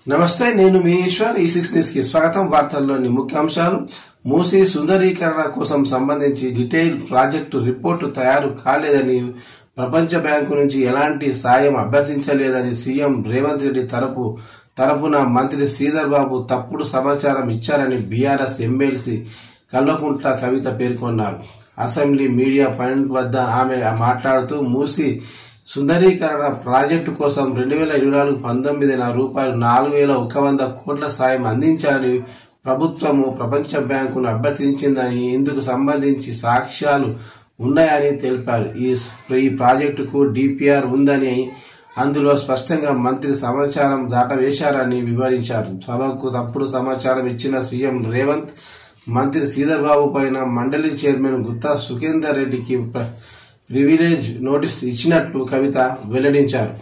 నమస్తే, నేను మీ ఈశ్వర్. ఈ6 న్యూస్ కి స్వాగతం. వార్తల్లోని ముఖ్యాంశాలు. మూసీ సుందరీకరణ కోసం సంబంధించి డీటెయిల్ ప్రాజెక్టు రిపోర్టు తయారు కాలేదని, ప్రపంచ బ్యాంకు నుంచి ఎలాంటి సాయం అభ్యర్థించలేదని సీఎం రేవంత్ రెడ్డి తరపున మంత్రి శ్రీధర్ బాబు తప్పుడు సమాచారం ఇచ్చారని బీఆర్ఎస్ ఎమ్మెల్సీ కల్వకుంట్ల కవిత పేర్కొన్నారు. అసెంబ్లీ మీడియా పాయింట్ వద్ద ఆమె మాట్లాడుతూ, మూసీ సుందరీకరణ ప్రాజెక్టు కోసం 2024-19 రూపాయలు 4,100 కోట్ల సాయం అందించాలని ప్రభుత్వము ప్రపంచ బ్యాంకును అభ్యర్థించిందని, ఇందుకు సంబంధించి సాక్ష్యాలు ఉన్నాయని తెలిపారు. ఈ ప్రాజెక్టుకు డిపిఆర్ ఉందని, అందులో స్పష్టంగా మంత్రి సమాచారం దాటవేశారని వివరించారు. సభకు తప్పుడు సమాచారం ఇచ్చిన సీఎం రేవంత్ మంత్రి శ్రీధర్ బాబు పైన మండలి చైర్మన్ గుత్తా సుఖేందర్ రెడ్డికి ప్రివిలేజ్ నోటీస్ ఇచ్చినట్లు కవిత వెల్లడించారు.